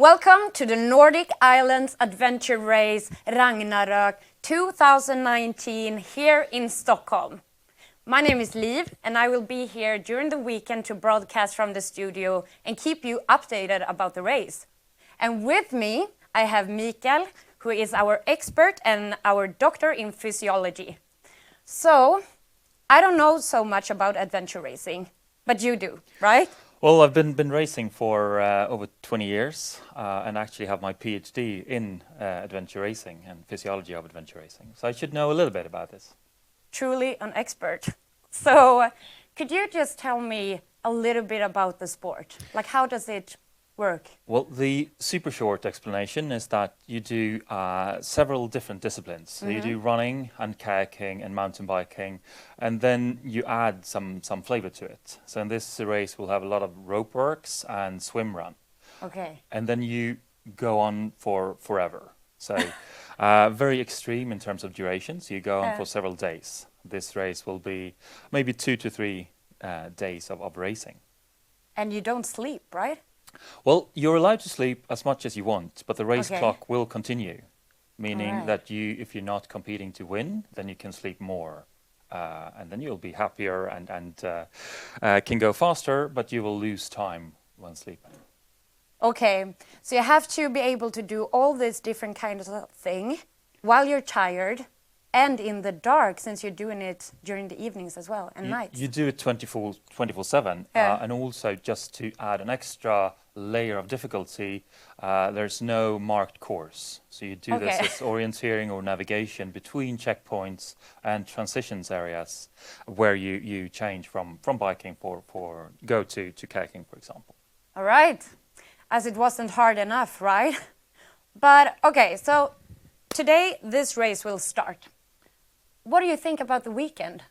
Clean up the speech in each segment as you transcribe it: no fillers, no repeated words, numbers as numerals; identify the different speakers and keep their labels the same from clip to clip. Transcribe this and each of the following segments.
Speaker 1: Welcome to the Nordic Islands Adventure Race Ragnarök 2019 here in Stockholm. My name is Liv and I will be here during the weekend to broadcast from the studio and keep you updated about the race. And with me I have Mikael, who is our expert and our doctor in physiology. So, I don't know so much about adventure racing, but you do, right?
Speaker 2: Well, I've been racing for over 20 years and actually have my PhD in adventure racing and physiology of adventure racing. So I should know a little bit about this.
Speaker 1: Truly an expert. So could you just tell me a little bit about the sport? Like, how does it work?
Speaker 2: Well, the super short explanation is that you do several different disciplines. So you do running and kayaking and mountain biking, and then you add some flavor to it. So in this race, we'll have a lot of rope works and swim run.
Speaker 1: Okay.
Speaker 2: And then you go on for forever. So very extreme in terms of duration. So you go on for several days. This race will be maybe 2 to 3 days of racing.
Speaker 1: And you don't sleep, right?
Speaker 2: Well, you're allowed to sleep as much as you want, but the race clock will continue, meaning that if you're not competing to win, then you can sleep more. And then you'll be happier and can go faster, but you will lose time when sleeping.
Speaker 1: Okay, so you have to be able to do all these different kinds of things while you're tired and in the dark, since you're doing it during the evenings as well and nights.
Speaker 2: You do it 24/7, and also just to add an extra layer of difficulty, there's no marked course. So you do this as orienteering or navigation between checkpoints and transitions areas where you change from biking for go to kayaking, for example.
Speaker 1: All right, as it wasn't hard enough, right? But okay, so today this race will start. What do you think about the weekend?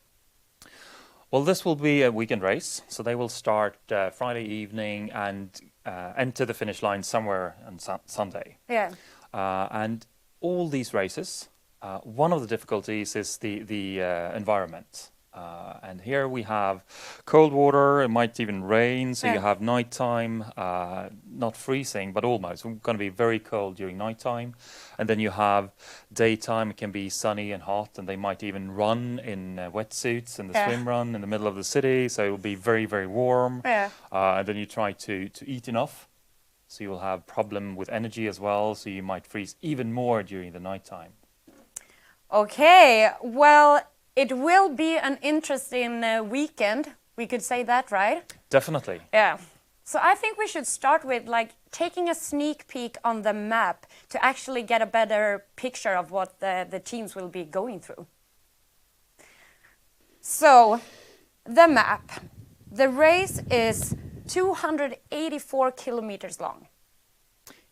Speaker 2: Well, this will be a weekend race, so they will start Friday evening and enter the finish line somewhere on Sunday.
Speaker 1: Yeah.
Speaker 2: And all these races, one of the difficulties is the environment. And here we have cold water, it might even rain, so you have nighttime, not freezing, but almost. It's going to be very cold during nighttime. And then you have daytime, it can be sunny and hot, and they might even run in wetsuits in the swim run in the middle of the city, so it will be very, very warm. And then you try to eat enough, so you will have problem with energy as well, so you might freeze even more during the nighttime.
Speaker 1: Okay, well, it will be an interesting weekend. We could say that, right?
Speaker 2: Definitely.
Speaker 1: Yeah. So I think we should start with like taking a sneak peek on the map to actually get a better picture of what the teams will be going through. So, the map. The race is 284 kilometers long.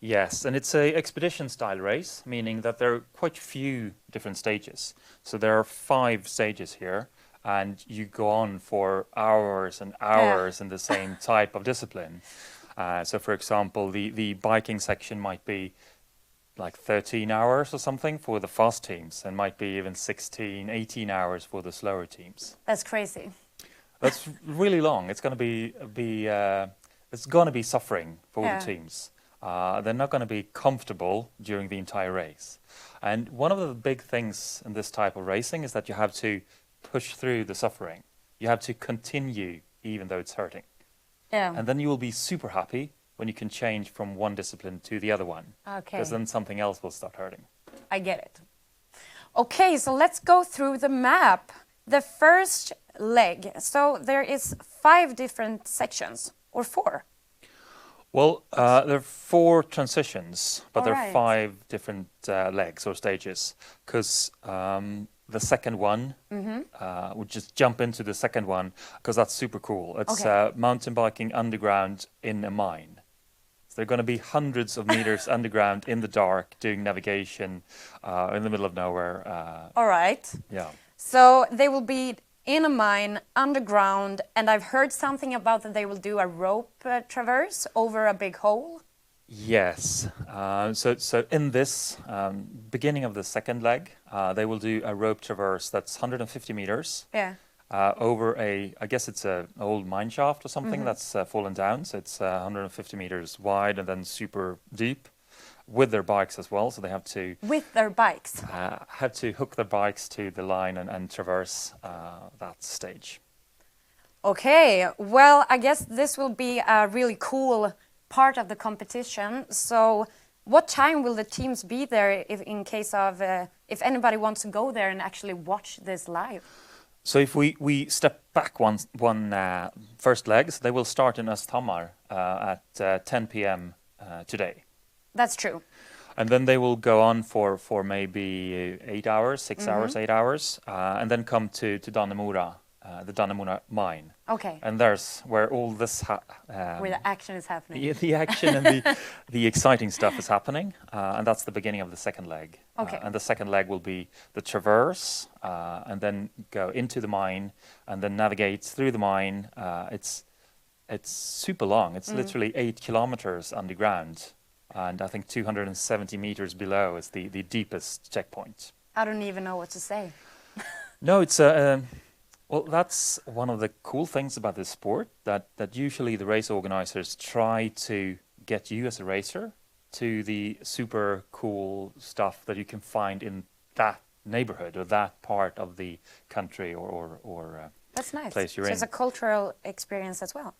Speaker 2: Yes, and it's a expedition-style race, meaning that there are quite few different stages. So there are 5 stages here, and you go on for hours and hours in the same type of discipline. So, for example, the biking section might be like 13 hours or something for the fast teams, and might be even 16, 18 hours for the slower teams.
Speaker 1: That's crazy.
Speaker 2: That's really long. It's going to be suffering for the teams. They're not going to be comfortable during the entire race. And one of the big things in this type of racing is that you have to push through the suffering. You have to continue even though it's hurting.
Speaker 1: Yeah.
Speaker 2: And then you will be super happy when you can change from one discipline to the other one.
Speaker 1: Okay.
Speaker 2: Because then something else will start hurting.
Speaker 1: I get it. Okay, so let's go through the map. The first leg. So there is 5 different sections, or 4.
Speaker 2: Well, there are 4 transitions, but there are 5 different legs or stages. Because the second one, we'll just jump into the second one, because that's super cool. It's mountain biking underground in a mine. So there are going to be hundreds of meters underground in the dark, doing navigation in the middle of nowhere.
Speaker 1: All right.
Speaker 2: Yeah.
Speaker 1: So they will be in a mine underground, and I've heard something about that they will do a rope traverse over a big hole.
Speaker 2: Yes. So in this beginning of the second leg, they will do a rope traverse that's 150 meters.
Speaker 1: Yeah.
Speaker 2: over I guess it's an old mine shaft or something that's fallen down. So it's 150 meters wide and then super deep, with their bikes as well. So they have to
Speaker 1: With their bikes.
Speaker 2: hook their bikes to the line and traverse that stage.
Speaker 1: Okay, well, I guess this will be a really cool part of the competition. So what time will the teams be there in case of, if anybody wants to go there and actually watch this live?
Speaker 2: So if we step back one first leg, so they will start in Östhammar at 10 p.m. Today.
Speaker 1: That's true.
Speaker 2: And then they will go on for maybe 8 hours, 6 hours, 8 hours, and then come to Dannemora, the Dannemora mine.
Speaker 1: Okay.
Speaker 2: And there's where all this
Speaker 1: Where the action is happening.
Speaker 2: the action and the exciting stuff is happening, and that's the beginning of the second leg.
Speaker 1: Okay.
Speaker 2: And the second leg will be the traverse, and then go into the mine, and then navigate through the mine. It's super long. It's literally 8 kilometers underground, and I think 270 meters below is the deepest checkpoint.
Speaker 1: I don't even know what to say.
Speaker 2: No, it's well, that's one of the cool things about this sport, that usually the race organizers try to get you as a racer to the super cool stuff that you can find in that neighborhood or that part of the country or
Speaker 1: That's nice.
Speaker 2: place you're
Speaker 1: So
Speaker 2: in.
Speaker 1: it's a cultural experience as well.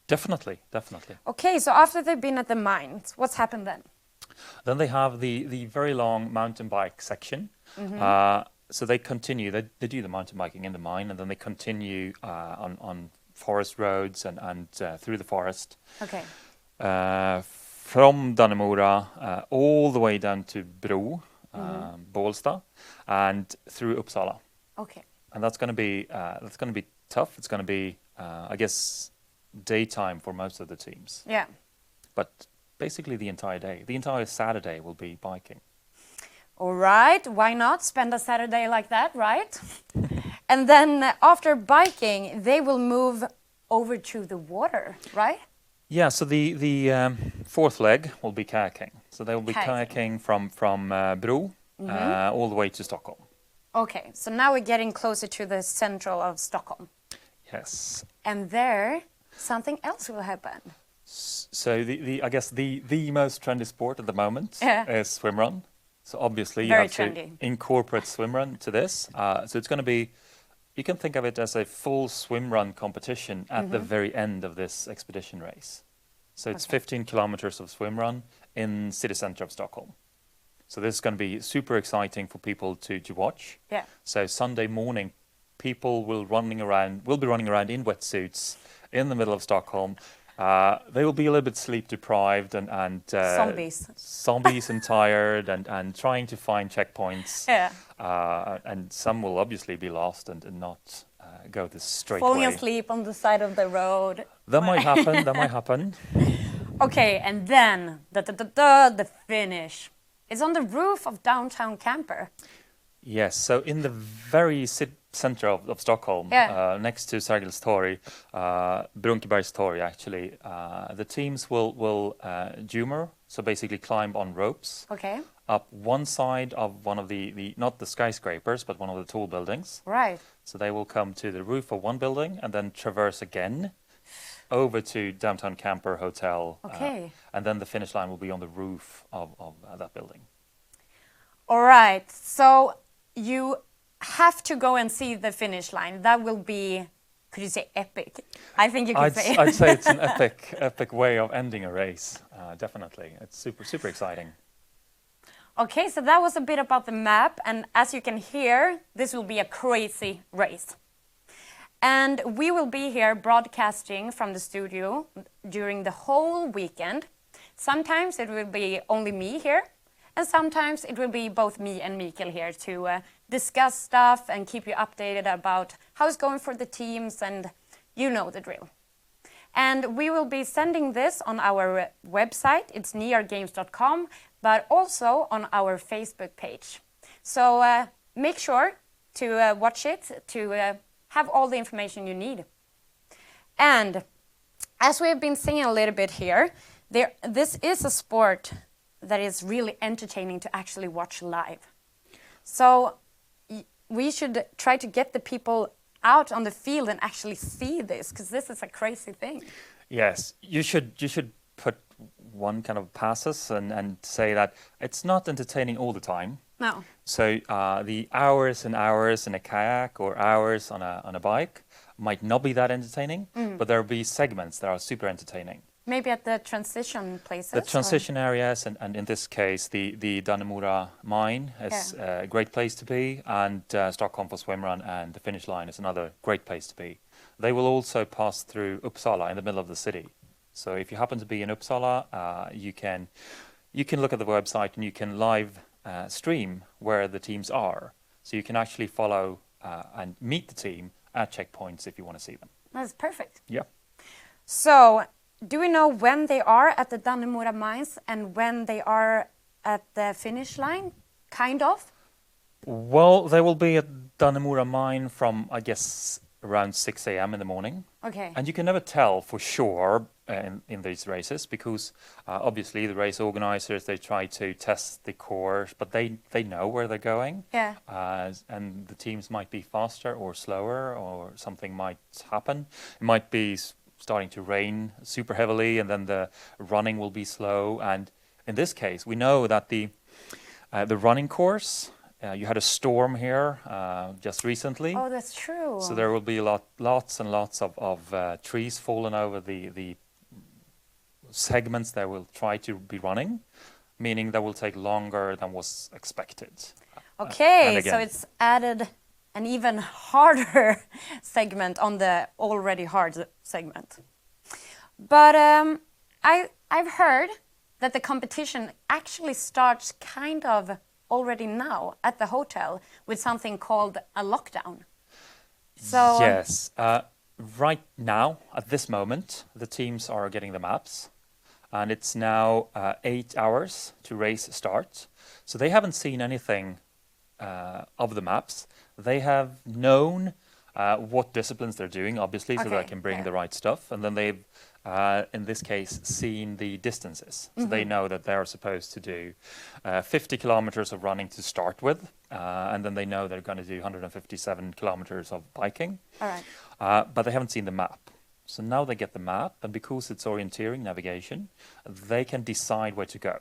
Speaker 2: Definitely.
Speaker 1: Okay, so after they've been at the mines, what's happened then?
Speaker 2: Then they have the very long mountain bike section. So they continue, they do the mountain biking in the mine, and then they continue on forest roads and through the forest.
Speaker 1: Okay.
Speaker 2: From Dannemora all the way down to Bro, Bålsta, and through Uppsala.
Speaker 1: Okay.
Speaker 2: And that's going to be tough. It's going to be, I guess, daytime for most of the teams.
Speaker 1: Yeah.
Speaker 2: But basically the entire day, the entire Saturday will be biking.
Speaker 1: All right, why not spend a Saturday like that, right? And then after biking, they will move over to the water, right?
Speaker 2: Yeah, so the fourth leg will be kayaking. So they will be kayaking from Bro all the way to Stockholm.
Speaker 1: Okay, so now we're getting closer to the central of Stockholm.
Speaker 2: Yes.
Speaker 1: And there, something else will happen.
Speaker 2: So I guess the most trendy sport at the moment is swim run. So obviously you have to incorporate swim run to this. So it's going to be, you can think of it as a full swim run competition at the very end of this expedition race. So it's 15 kilometers of swim run in city center of Stockholm. So this is going to be super exciting for people to watch.
Speaker 1: Yeah.
Speaker 2: So Sunday morning, people will be running around in wetsuits in the middle of Stockholm. They will be a little bit sleep deprived and zombies and tired and trying to find checkpoints.
Speaker 1: Yeah.
Speaker 2: And some will obviously be lost and not go the straight
Speaker 1: Falling
Speaker 2: way.
Speaker 1: asleep on the side of the road.
Speaker 2: That might happen. That might happen.
Speaker 1: Okay, and then the finish. It's on the roof of downtown Camper.
Speaker 2: Yes. So in the very center of Stockholm, next to Sergels Torg, Brunkebergs Torg, actually, the teams will Jumer, so basically climb on ropes.
Speaker 1: Okay.
Speaker 2: Up one side of one of the not the skyscrapers, but one of the tall buildings.
Speaker 1: Right.
Speaker 2: So they will come to the roof of one building and then traverse again over to Downtown Camper Hotel.
Speaker 1: Okay.
Speaker 2: And then the finish line will be on the roof of that building.
Speaker 1: All right. So you have to go and see the finish line. That will be, could you say epic? I think you could say it.
Speaker 2: I'd say it's an epic way of ending a race. Definitely. It's super exciting.
Speaker 1: Okay, so that was a bit about the map, and as you can hear, this will be a crazy race. And we will be here broadcasting from the studio during the whole weekend. Sometimes it will be only me here, and sometimes it will be both me and Mikael here to discuss stuff and keep you updated about how it's going for the teams, and you know the drill. And we will be sending this on our website, it's niargames.com, but also on our Facebook page. So make sure to watch it to have all the information you need. And as we have been saying a little bit here, this is a sport that is really entertaining to actually watch live. So we should try to get the people out on the field and actually see this? Because this is a crazy thing.
Speaker 2: Yes, you should put one kind of passes and say that it's not entertaining all the time.
Speaker 1: No.
Speaker 2: So the hours and hours in a kayak or hours on a bike might not be that entertaining, but there will be segments that are super entertaining.
Speaker 1: Maybe at the transition places?
Speaker 2: The transition areas, and in this case, the Dannemora mine is a great place to be, and Stockholm for swim run and the finish line is another great place to be. They will also pass through Uppsala in the middle of the city. So if you happen to be in Uppsala, you can look at the website and you can live stream where the teams are. So you can actually follow and meet the team at checkpoints if you want to see them.
Speaker 1: That's perfect.
Speaker 2: Yeah.
Speaker 1: So, do we know when they are at the Dannemora mines and when they are at the finish line? Kind of?
Speaker 2: Well, they will be at Dannemora mine from, I guess, around 6 a.m. in the morning.
Speaker 1: Okay.
Speaker 2: And you can never tell for sure in these races because obviously the race organizers, they try to test the course, but they know where they're going.
Speaker 1: Yeah.
Speaker 2: And the teams might be faster or slower or something might happen. It might be starting to rain super heavily and then the running will be slow. And in this case, we know that the running course, you had a storm here just recently.
Speaker 1: Oh, that's true.
Speaker 2: So there will be lots and lots of trees fallen over the segments that will try to be running, meaning that will take longer than was expected.
Speaker 1: Okay, so it's added an even harder segment on the already hard segment. But I've heard that the competition actually starts kind of already now at the hotel with something called a lockdown. So
Speaker 2: yes, right now at this moment the teams are getting the maps and it's now 8 hours to race start. So they haven't seen anything of the maps. They have known what disciplines they're doing, obviously, so they can bring the right stuff. And then they've, in this case, seen the distances. So they know that they're supposed to do 50 kilometers of running to start with. And then they know they're going to do 157 kilometers of biking.
Speaker 1: All right.
Speaker 2: But they haven't seen the map. So now they get the map. And because it's orienteering, navigation, they can decide where to go.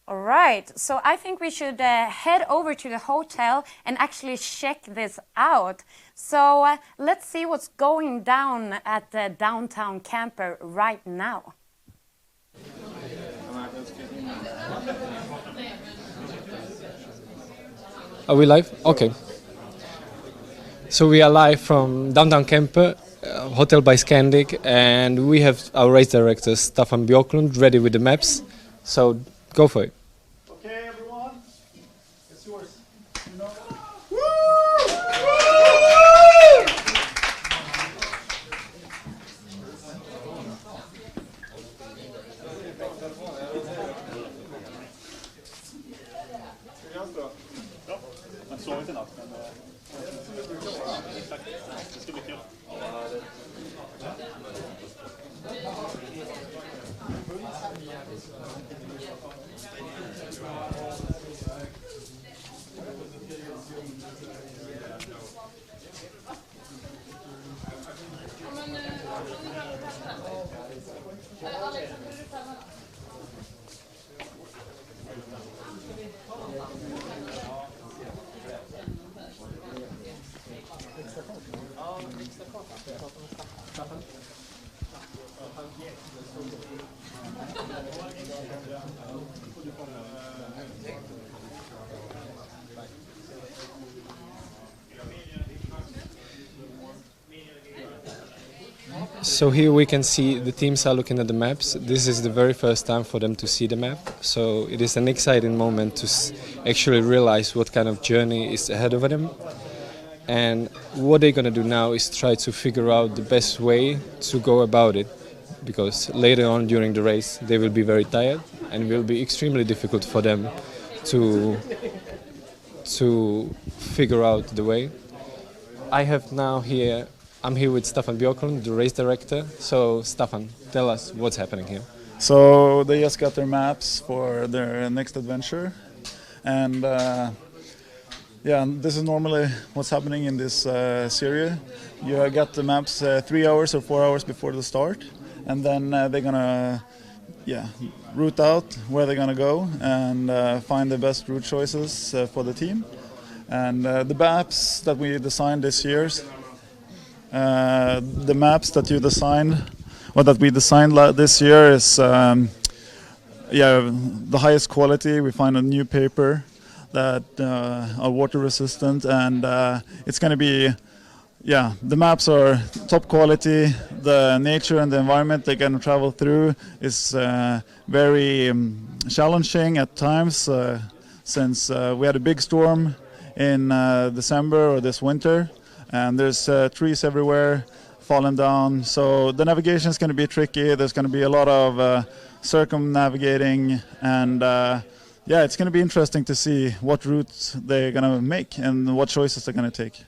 Speaker 1: All right, so I think we should head over to the hotel and actually check this out. So let's see what's going down at the downtown camper right now.
Speaker 3: Are we live? Okay. So we are live from downtown camper, hotel by Scandic, and we have our race director Staffan Björklund ready with the maps. So go for it.
Speaker 4: Okay, everyone, it's yours. You know.
Speaker 5: Ja, men så inte natt, men det ska bli kul.
Speaker 3: So here we can see the teams are looking at the maps. This is the very first time for them to see the map. So it is an exciting moment to actually realize what kind of journey is ahead of them. And what they're going to do now is try to figure out the best way to go about it. Because later on during the race they will be very tired and it will be extremely difficult for them to figure out the way. I'm here with Staffan Björklund, the race director. So Staffan, tell us what's happening here.
Speaker 4: So they just got their maps for their next adventure, and Yeah, and this is normally what's happening in this series. You get the maps 3 hours or 4 hours before the start, and then they're gonna route out where they're gonna go and find the best route choices for the team. And the maps that we designed this year, the maps that you designed, or that we designed this year is the highest quality. We find a new paper that are water resistant, and it's going to be, the maps are top quality. The nature and the environment they're going to travel through is very challenging at times, since we had a big storm in December or this winter, and there's trees everywhere falling down, so the navigation is going to be tricky. There's going to be a lot of circumnavigating, and it's going to be interesting to see what routes they're going to make and what choices they're going to take.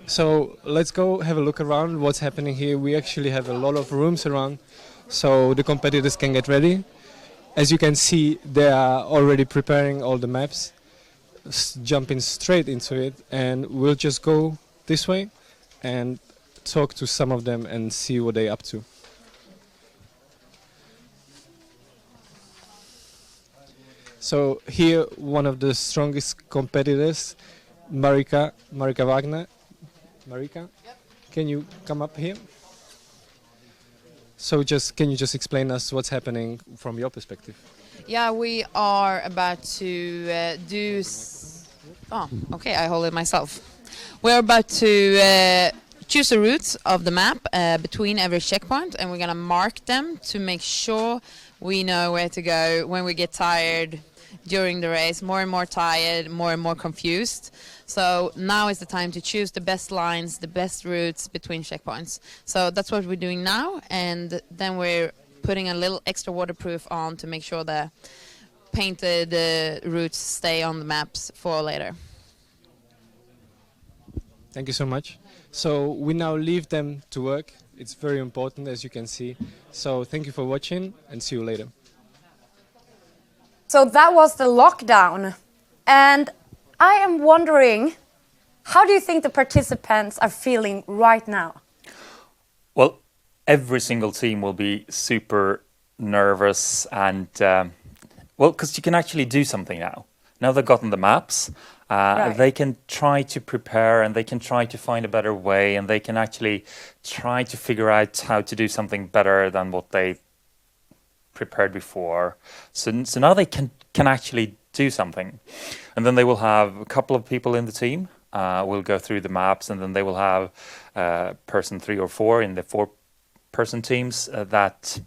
Speaker 3: So let's go have a look around what's happening here. We actually have a lot of rooms around, so the competitors can get ready. As you can see, they are already preparing all the maps, jumping straight into it, and we'll just go this way and talk to some of them and see what they're up to. So here, one of the strongest competitors, Marika Wagner. Marika, yep. Can you come up here? So can you just explain us what's happening from your perspective?
Speaker 6: Yeah, we are about to do... okay, I hold it myself. We're about to choose the routes of the map between every checkpoint, and we're going to mark them to make sure we know where to go when we get tired during the race, more and more tired, more and more confused. So now is the time to choose the best lines, the best routes between checkpoints. So that's what we're doing now, and then we're putting a little extra waterproof on to make sure the painted routes stay on the maps for later.
Speaker 3: Thank you so much. So we now leave them to work. It's very important, as you can see. So thank you for watching, and see you later.
Speaker 1: So that was the lockdown, and I am wondering, how do you think the participants are feeling right now?
Speaker 2: Well, every single team will be super nervous, and because you can actually do something now. Now they've gotten the maps,
Speaker 1: Right.
Speaker 2: they can try to prepare, and they can try to find a better way, and they can actually try to figure out how to do something better than what they prepared before. So now they can actually do something. And then they will have a couple of people in the team, will go through the maps, and then they will have person 3 or 4 in the 4-person teams that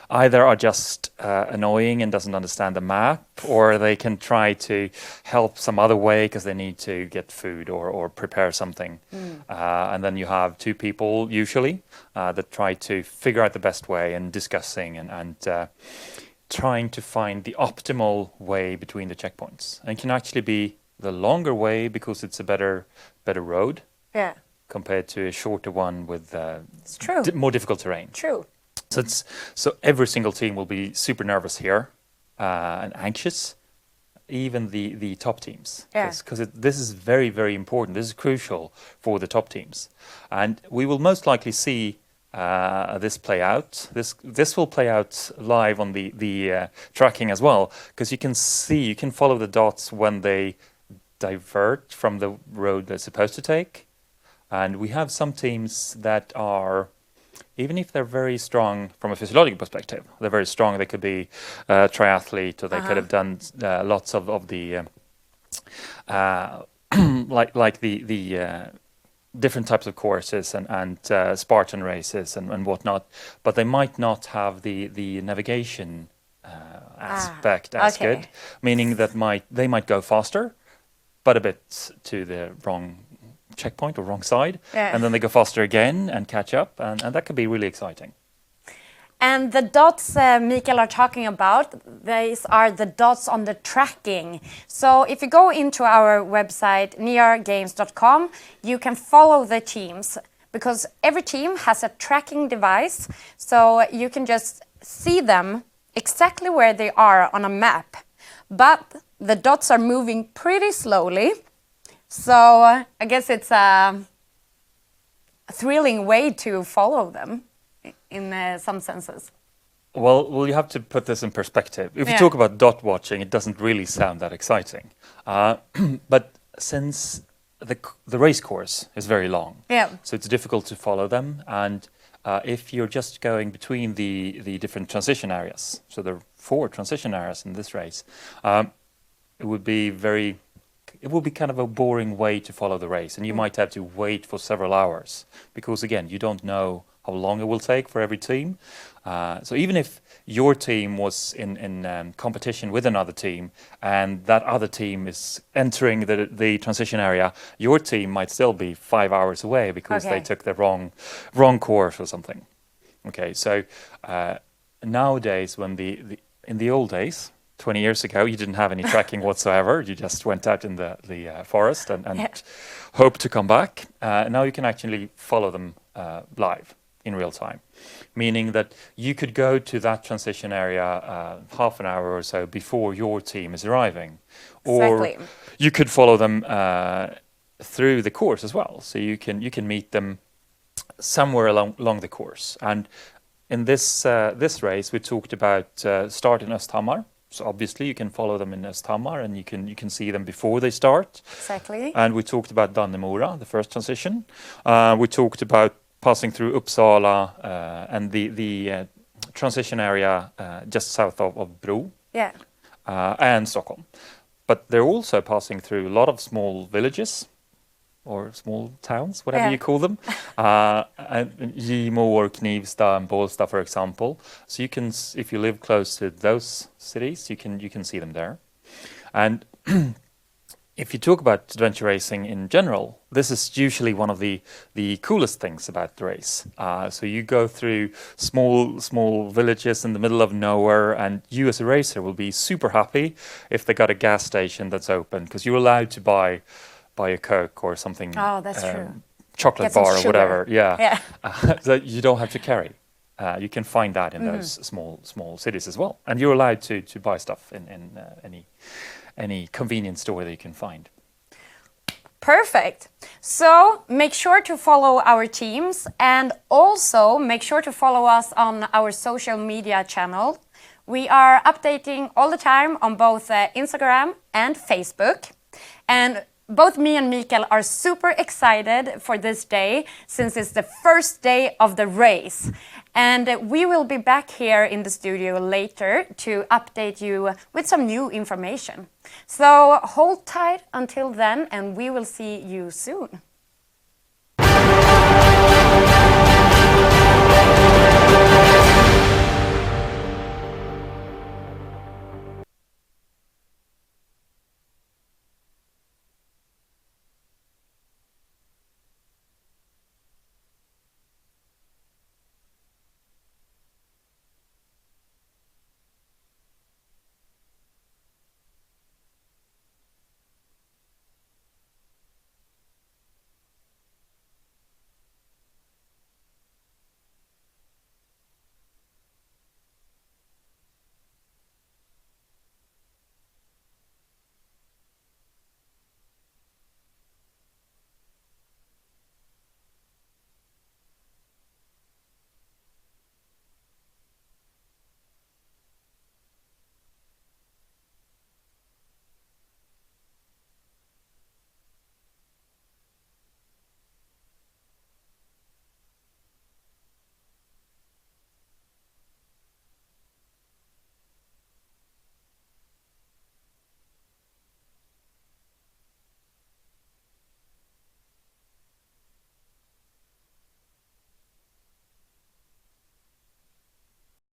Speaker 2: either are just annoying and doesn't understand the map, or they can try to help some other way because they need to get food or prepare something. And then you have 2 people usually that try to figure out the best way, and discussing and trying to find the optimal way between the checkpoints. And it can actually be the longer way because it's a better road.
Speaker 1: Yeah,
Speaker 2: Compared to a shorter one with
Speaker 1: it's true.
Speaker 2: more difficult terrain.
Speaker 1: True.
Speaker 2: So every single team will be super nervous here and anxious, even the top teams.
Speaker 1: Yeah.
Speaker 2: Because this is very, very important. This is crucial for the top teams. And we will most likely see this play out. This will play out live on the tracking as well, because you can follow the dots when they divert from the road they're supposed to take. And we have some teams that are, even if they're very strong from a physiological perspective, they're very strong. They could be a triathlete, or they could have done lots of the like the different types of courses and Spartan races and whatnot. But they might not have the navigation aspect as good, meaning that they might go faster, but a bit to the wrong checkpoint or wrong side, and then they go faster again and catch up, and that could be really exciting.
Speaker 1: And the dots Mikael are talking about, these are the dots on the tracking. So if you go into our website, niargames.com, you can follow the teams because every team has a tracking device. So you can just see them exactly where they are on a map. But the dots are moving pretty slowly. So I guess it's a thrilling way to follow them in some senses.
Speaker 2: Well, you have to put this in perspective. If you talk about dot watching, it doesn't really sound that exciting. But since the race course is very long, so it's difficult to follow them. And if you're just going between the different transition areas, so there are 4 transition areas in this race, it would be kind of a boring way to follow the race, and you might have to wait for several hours because, again, you don't know how long it will take for every team. So even if your team was in competition with another team and that other team is entering the transition area, your team might still be 5 hours away because they took the wrong course or something. Okay, so nowadays, in the old days, 20 years ago, you didn't have any tracking whatsoever. You just went out in the forest and hoped to come back. Now you can actually follow them live in real time, meaning that you could go to that transition area half an hour or so before your team is arriving. Or you could follow them through the course as well. So you can meet them somewhere along the course. And in this race, we talked about start in Östhammar. So obviously you can follow them in Östhammar and you can see them before they start.
Speaker 1: Exactly.
Speaker 2: And we talked about Dannemora, the first transition. We talked about passing through Uppsala and the transition area just south of Bro. And Stockholm. But they're also passing through a lot of small villages or small towns, whatever you call them. Gimo or Knivsta and Bålsta, for example. So you can, if you live close to those cities, you can see them there. And if you talk about adventure racing in general, this is usually one of the coolest things about the race. So you go through small villages in the middle of nowhere, and you as a racer will be super happy if they got a gas station that's open, because you're allowed to buy a Coke or something.
Speaker 1: Oh, that's true.
Speaker 2: Chocolate bar or whatever. So you don't have to carry. You can find that in those small cities as well, and you're allowed to buy stuff in any convenience store that you can find.
Speaker 1: Perfect. So make sure to follow our teams, and also make sure to follow us on our social media channel. We are updating all the time on both Instagram and Facebook. And both me and Mikael are super excited for this day, since it's the first day of the race. And we will be back here in the studio later to update you with some new information. So hold tight until then, and we will see you soon.